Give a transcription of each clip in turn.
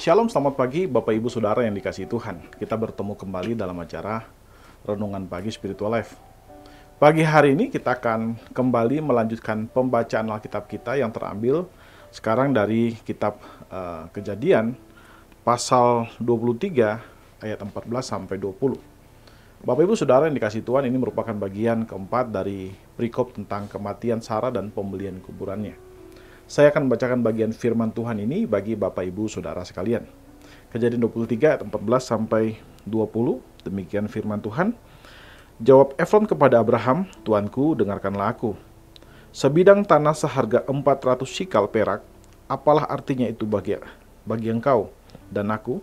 Shalom, selamat pagi Bapak Ibu Saudara yang dikasihi Tuhan. Kita bertemu kembali dalam acara Renungan Pagi Spiritual Life. Pagi hari ini kita akan kembali melanjutkan pembacaan Alkitab kita yang terambil sekarang dari kitab Kejadian pasal 23 ayat 14 sampai 20. Bapak Ibu Saudara yang dikasihi Tuhan, ini merupakan bagian keempat dari perikop tentang kematian Sarah dan pembelian kuburannya. Saya akan membacakan bagian firman Tuhan ini bagi Bapak Ibu Saudara sekalian. Kejadian 23 ayat 14 sampai 20, demikian firman Tuhan. Jawab Efron kepada Abraham, "Tuanku, dengarkanlah aku. Sebidang tanah seharga 400 sikal perak, apalah artinya itu bagi engkau dan aku?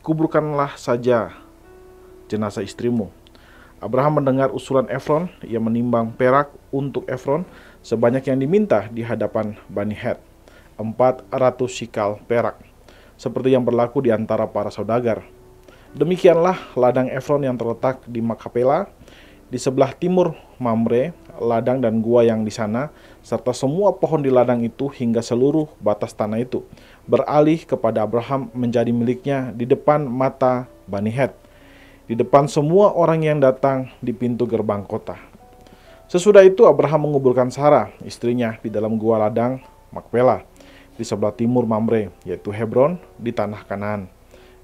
Kuburkanlah saja jenazah istrimu." Abraham mendengar usulan Efron, ia menimbang perak untuk Efron sebanyak yang diminta di hadapan Bani Het, 400 sikal perak, seperti yang berlaku di antara para saudagar. Demikianlah ladang Efron yang terletak di Makapela, di sebelah timur Mamre, ladang dan gua yang di sana, serta semua pohon di ladang itu hingga seluruh batas tanah itu, beralih kepada Abraham menjadi miliknya di depan mata Bani Het, di depan semua orang yang datang di pintu gerbang kota. Sesudah itu Abraham menguburkan Sarah, istrinya, di dalam gua ladang Makpela, di sebelah timur Mamre, yaitu Hebron, di tanah Kanaan.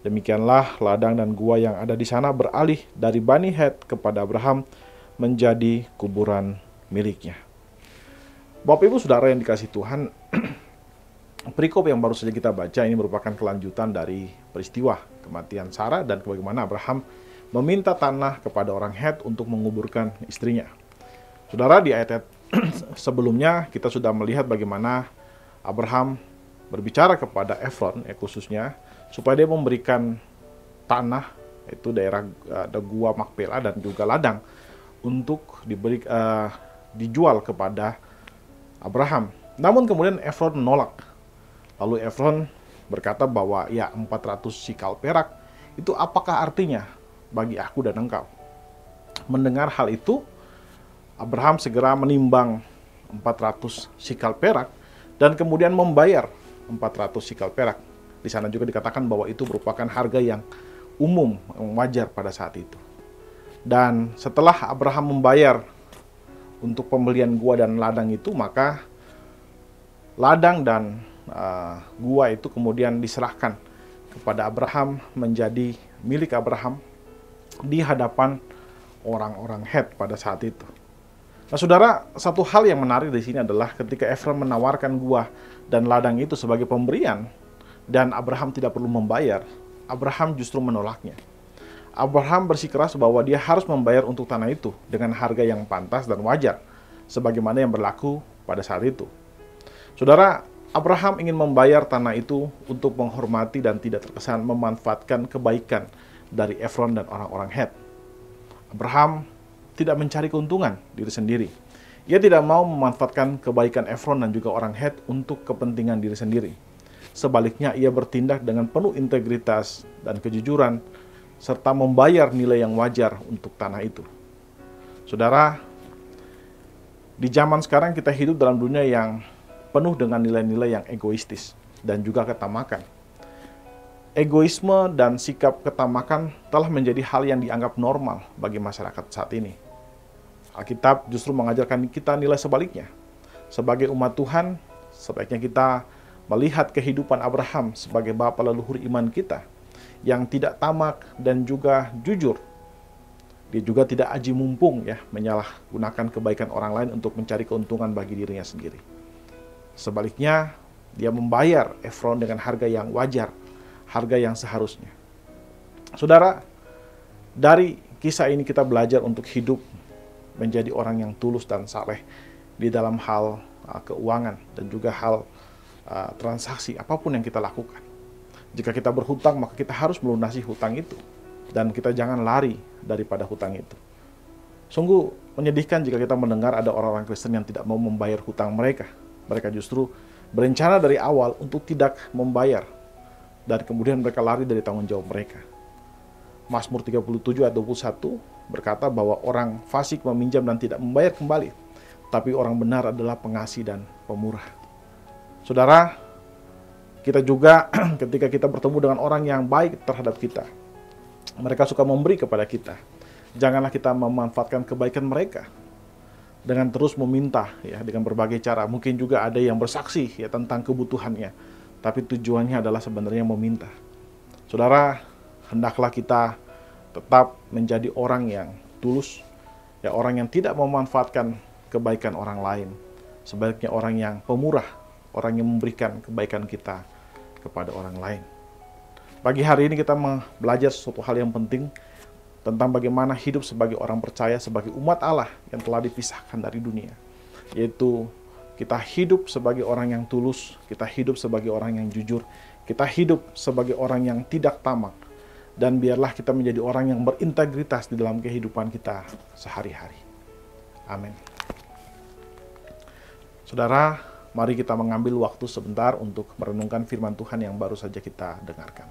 Demikianlah ladang dan gua yang ada di sana beralih dari Bani Het kepada Abraham menjadi kuburan miliknya. Bapak Ibu Saudara yang dikasihi Tuhan, perikop yang baru saja kita baca ini merupakan kelanjutan dari peristiwa kematian Sarah dan bagaimana Abraham meminta tanah kepada orang Het untuk menguburkan istrinya. Saudara, di ayat sebelumnya kita sudah melihat bagaimana Abraham berbicara kepada Efron, khususnya supaya dia memberikan tanah, itu daerah ada gua Makpela dan juga ladang, untuk dijual kepada Abraham. Namun kemudian Efron menolak. Lalu Efron berkata bahwa ya 400 sikal perak itu apakah artinya bagi aku dan engkau? Mendengar hal itu, Abraham segera menimbang 400 sikal perak dan kemudian membayar 400 sikal perak. Di sana juga dikatakan bahwa itu merupakan harga yang umum, yang wajar pada saat itu. Dan setelah Abraham membayar untuk pembelian gua dan ladang itu, maka ladang dan gua itu kemudian diserahkan kepada Abraham menjadi milik Abraham di hadapan orang-orang Het pada saat itu. Nah, saudara, satu hal yang menarik di sini adalah ketika Efron menawarkan gua dan ladang itu sebagai pemberian dan Abraham tidak perlu membayar, Abraham justru menolaknya. Abraham bersikeras bahwa dia harus membayar untuk tanah itu dengan harga yang pantas dan wajar, sebagaimana yang berlaku pada saat itu. Saudara, Abraham ingin membayar tanah itu untuk menghormati dan tidak terkesan memanfaatkan kebaikan dari Efron dan orang-orang Het. Abraham tidak mencari keuntungan diri sendiri. Ia tidak mau memanfaatkan kebaikan Efron dan juga orang Het untuk kepentingan diri sendiri. Sebaliknya, ia bertindak dengan penuh integritas dan kejujuran, serta membayar nilai yang wajar untuk tanah itu. Saudara, di zaman sekarang kita hidup dalam dunia yang penuh dengan nilai-nilai yang egoistis dan juga ketamakan. Egoisme dan sikap ketamakan telah menjadi hal yang dianggap normal bagi masyarakat saat ini. Alkitab justru mengajarkan kita nilai sebaliknya. Sebagai umat Tuhan, sebaiknya kita melihat kehidupan Abraham sebagai bapa leluhur iman kita yang tidak tamak dan juga jujur. Dia juga tidak aji mumpung menyalahgunakan kebaikan orang lain untuk mencari keuntungan bagi dirinya sendiri. Sebaliknya, dia membayar Efron dengan harga yang wajar, harga yang seharusnya. Saudara, dari kisah ini kita belajar untuk hidup menjadi orang yang tulus dan saleh di dalam hal keuangan dan juga hal transaksi apapun yang kita lakukan. Jika kita berhutang, maka kita harus melunasi hutang itu dan kita jangan lari daripada hutang itu. Sungguh menyedihkan jika kita mendengar ada orang-orang Kristen yang tidak mau membayar hutang mereka. Mereka justru berencana dari awal untuk tidak membayar dan kemudian mereka lari dari tanggung jawab mereka. Mazmur 37 ayat 21 berkata bahwa orang fasik meminjam dan tidak membayar kembali, tapi orang benar adalah pengasih dan pemurah. Saudara, Kita juga ketika kita bertemu dengan orang yang baik terhadap kita, mereka suka memberi kepada kita. Janganlah kita memanfaatkan kebaikan mereka dengan terus meminta ya dengan berbagai cara. Mungkin juga ada yang bersaksi ya tentang kebutuhannya, tapi tujuannya adalah sebenarnya meminta. Saudara, hendaklah kita tetap menjadi orang yang tulus, ya orang yang tidak memanfaatkan kebaikan orang lain. Sebaliknya orang yang pemurah, orang yang memberikan kebaikan kita kepada orang lain. Pagi hari ini kita belajar sesuatu hal yang penting tentang bagaimana hidup sebagai orang percaya, sebagai umat Allah yang telah dipisahkan dari dunia. Yaitu kita hidup sebagai orang yang tulus, kita hidup sebagai orang yang jujur, kita hidup sebagai orang yang tidak tamak, dan biarlah kita menjadi orang yang berintegritas di dalam kehidupan kita sehari-hari. Amin. Saudara, mari kita mengambil waktu sebentar untuk merenungkan firman Tuhan yang baru saja kita dengarkan.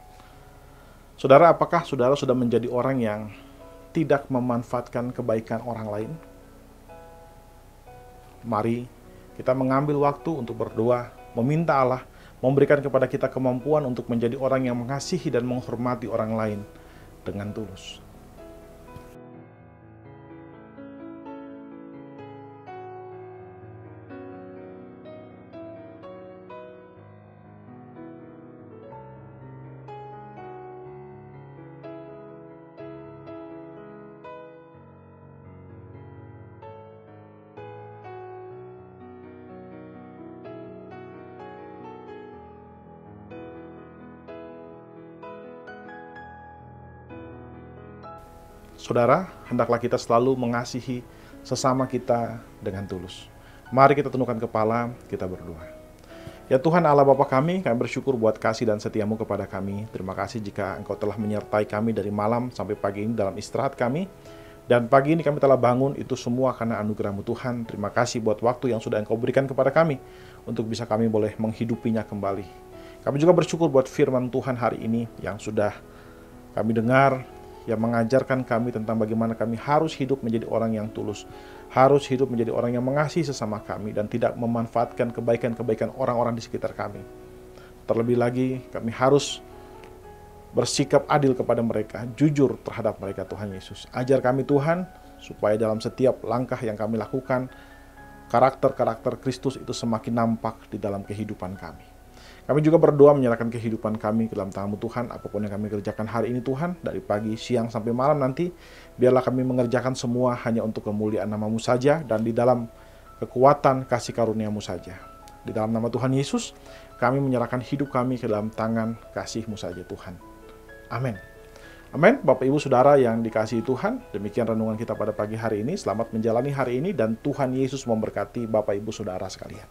Saudara, apakah saudara sudah menjadi orang yang tidak memanfaatkan kebaikan orang lain? Mari kita mengambil waktu untuk berdoa, meminta Allah memberikan kepada kita kemampuan untuk menjadi orang yang mengasihi dan menghormati orang lain dengan tulus. Saudara, hendaklah kita selalu mengasihi sesama kita dengan tulus. Mari kita tundukkan kepala, kita berdoa. Ya Tuhan Allah Bapa kami bersyukur buat kasih dan setiamu kepada kami. Terima kasih jika Engkau telah menyertai kami dari malam sampai pagi ini dalam istirahat kami. Dan pagi ini kami telah bangun, itu semua karena anugerah-Mu Tuhan. Terima kasih buat waktu yang sudah Engkau berikan kepada kami, untuk bisa kami boleh menghidupinya kembali. Kami juga bersyukur buat firman Tuhan hari ini yang sudah kami dengar, yang mengajarkan kami tentang bagaimana kami harus hidup menjadi orang yang tulus, harus hidup menjadi orang yang mengasihi sesama kami, dan tidak memanfaatkan kebaikan-kebaikan orang-orang di sekitar kami. Terlebih lagi, kami harus bersikap adil kepada mereka, jujur terhadap mereka. Tuhan Yesus, ajar kami Tuhan, supaya dalam setiap langkah yang kami lakukan, karakter-karakter Kristus itu semakin nampak di dalam kehidupan kami. Kami juga berdoa menyerahkan kehidupan kami ke dalam tangan-Mu Tuhan. Apapun yang kami kerjakan hari ini Tuhan, dari pagi, siang, sampai malam nanti, biarlah kami mengerjakan semua hanya untuk kemuliaan nama-Mu saja, dan di dalam kekuatan kasih karunia-Mu saja. Di dalam nama Tuhan Yesus, kami menyerahkan hidup kami ke dalam tangan kasih-Mu saja Tuhan. Amin. Amin. Bapak Ibu Saudara yang dikasihi Tuhan, demikian renungan kita pada pagi hari ini. Selamat menjalani hari ini, dan Tuhan Yesus memberkati Bapak Ibu Saudara sekalian.